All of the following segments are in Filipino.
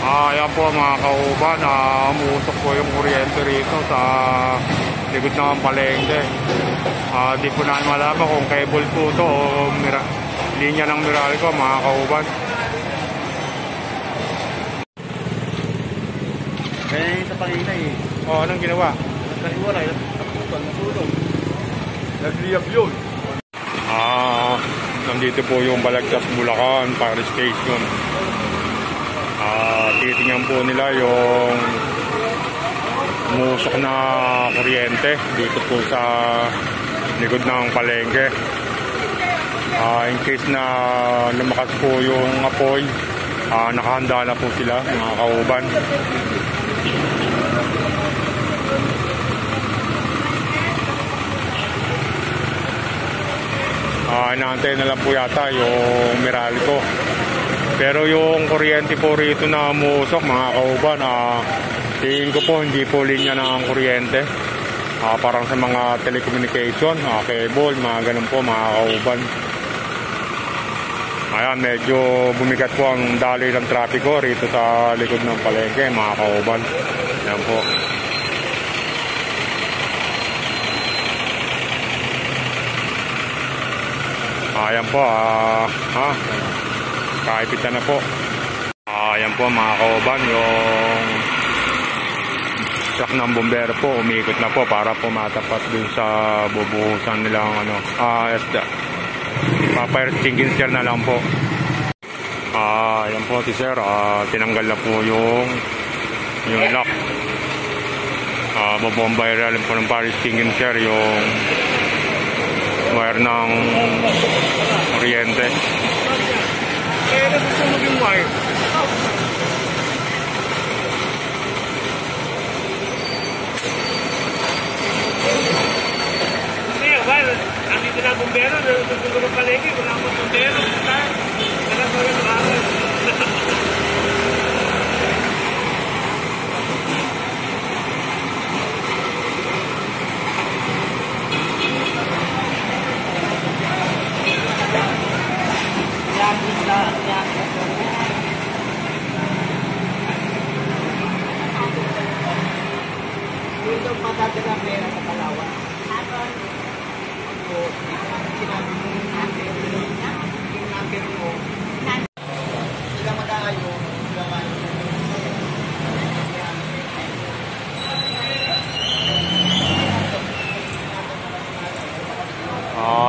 Ayan po mga kauban, umusok po yung kuryente rito sa likod ng palengke. Di po namin malaman kung cable po ito o linya ng Meralco mga kauban. Eh, sa pangina eh. Anong ginawa? Naliwala, natulog. Nagliyab yun. Nandito po yung Balagtas, Bulacan Fire Station. Titingnan po nila yung umusok na kuryente dito po sa likod ng palengke. In case na lumakas po yung apoy, nakahanda na po sila mga kauban. Inaantay na lang po yata yung Meralco. Pero yung kuryente po rito na umusok mga kauban, tingin ko po hindi po linya ng kuryente. Parang sa mga telecommunication, cable, mga ganun po mga kauban. Ayan, medyo bumigat po ang daloy ng trapiko rito sa likod ng palengke mga kauban. Ayan po. Ayan po, kaipitan na po. Ayan po mga kauban, yung truck ng bombero po umiikot na po para po matapat dun sa bubuhusan nilang fire extinguisher na lang po. Ayan po si sir, tinanggal na po yung lock. Babombayra rin po ng fire extinguisher yung wire ng kuryente. Nasusunog yung wire. Andito na bumbero, nasusunog ng palengke, wala akong bumbero. Ito patataga pera sa Palawan. Sinabi mo yung number mo. Sila mag-aayo.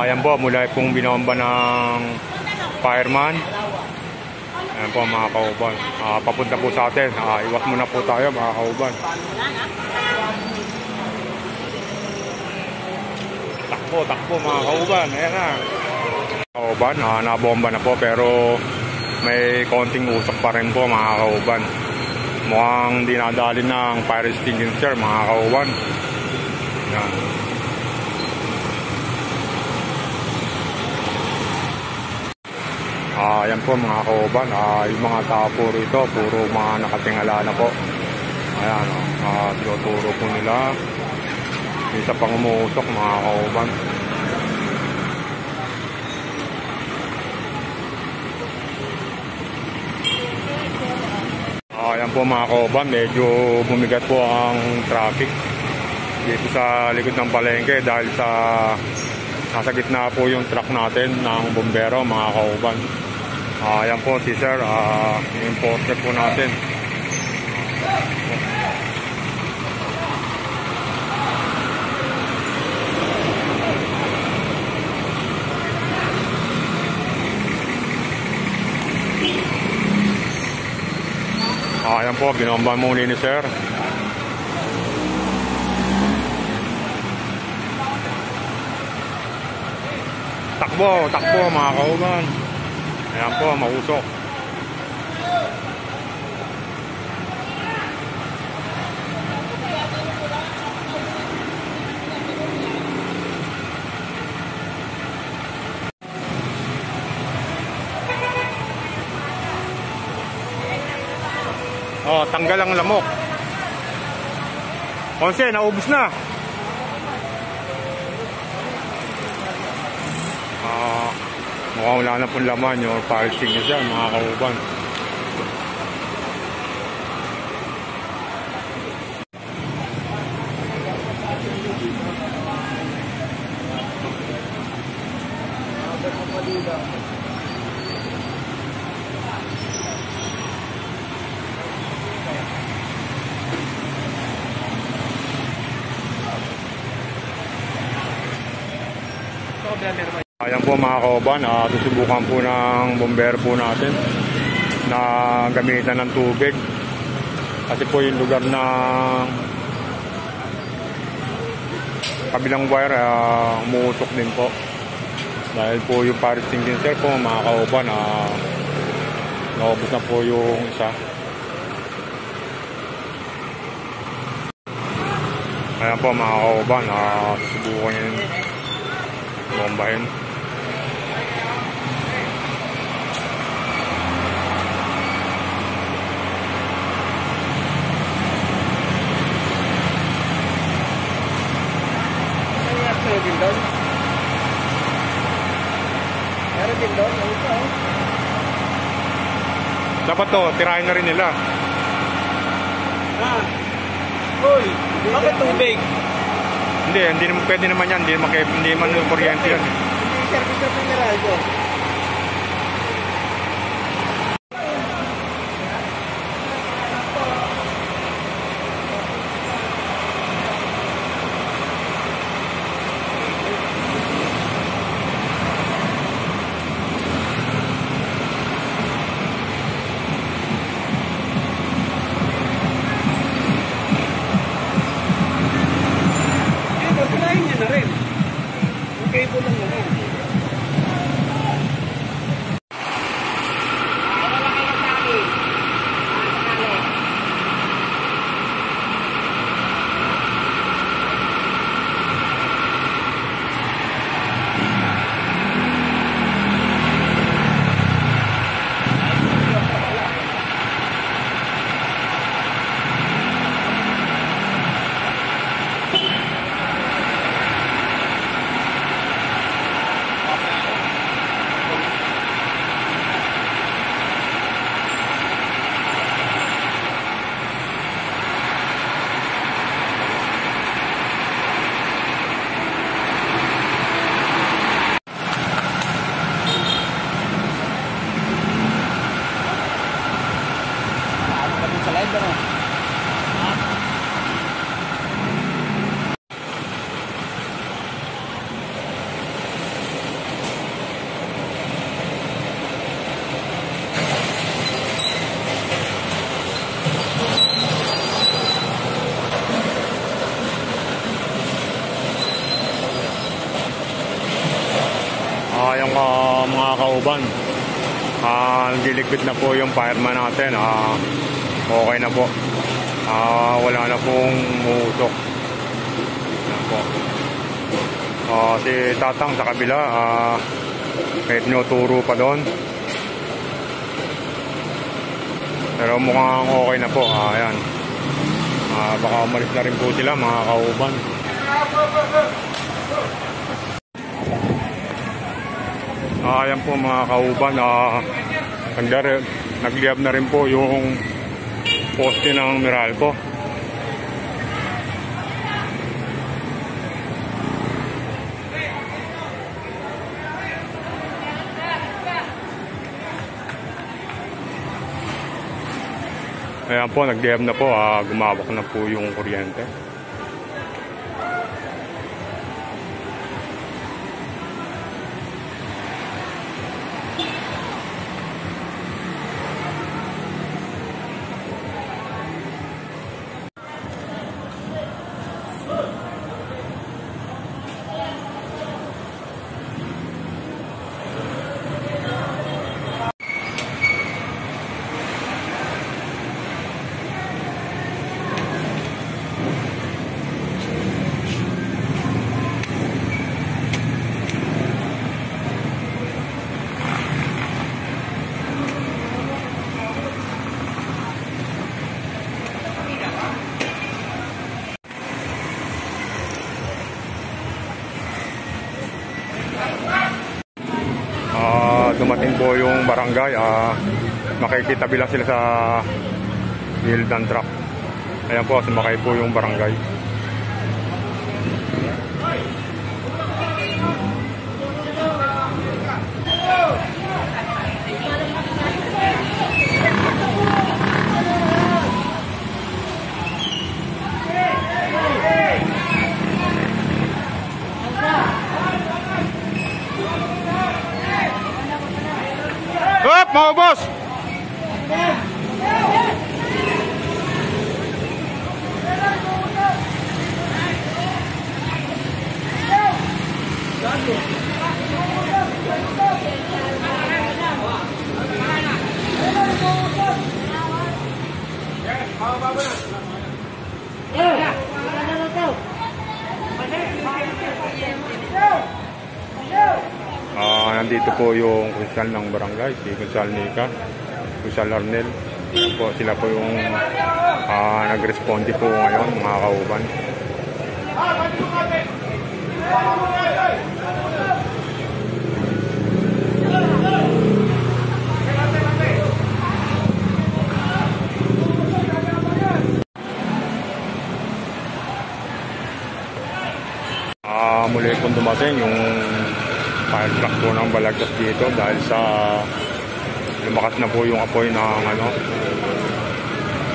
Ayan po, mula pong binomba ng fireman. Ayan po mga kauban. Papunta po sa atin. Iwas muna po tayo mga kauban. Takbo mga kauban. Ayan na. Kauban, nabomba na po pero may konting usok pa rin po mga kauban. Mukhang dinadali ng fire extinguisher mga kauban. Ayan. Ayan po mga kauban, yung mga tao po rito, puro mga nakatingala na po. Ayan, tinuturo po nila. Isa pang umusok mga kauban. Ayan po mga kauban, medyo bumigat po ang traffic dito sa likod ng palengke dahil sa nasa gitna po yung truck natin ng bombero mga kauban. Ayan po si sir, yung importer po natin. Ayan po, binomba muli ni sir. Takbo mga kauban. Ayan po, mausok. Tanggal ang lamok. Konse, naubos na. Mukhang wala na pong laman yung fire extinguisher mga kauban. Ayan po mga kauban, susubukan po ng bomber po natin na gamitan ng tubig. Kasi po yung lugar na kabilang wire umuusok din po. Dahil po yung Paris condenser po mga kauban, naubos na po yung isa. Ayan po mga kauban, susubukan yung bombahin. Dapat to, tirahin na rin nila. Uy, bakit tubig? Hindi naman pwede naman yan. Hindi man yung kuryente yan. Hindi service na mineral ko. Okay po lang naman. Yung mga kauban, nagdiligpit na po yung fireman natin. Okay na po. Wala na pong umuusok. Yan po. Si Tatang sa kabila, kahit tinuturo pa doon. Pero mukhang okay na po. Ayan. Baka umalis na rin po sila mga kauban. Ayan po mga kauban, nagliyab na rin po yung poste ng Meralco. Ayan po, nagliyab na po, gumawak na po yung kuryente. Dumating po yung barangay, makikita bilang sila sa Hildan truck. Ayan po, sumakay po yung barangay. nandito po yung kunsal ng barangay, si Kunsal Nika, Kunsal Arnel. Ayan po, sila po yung nag-responde po ngayon, mga kauban. Muli pong dumating yung fire truck po ng Balagtas dito dahil sa lumakas na po yung apoy ng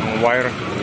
ng wire.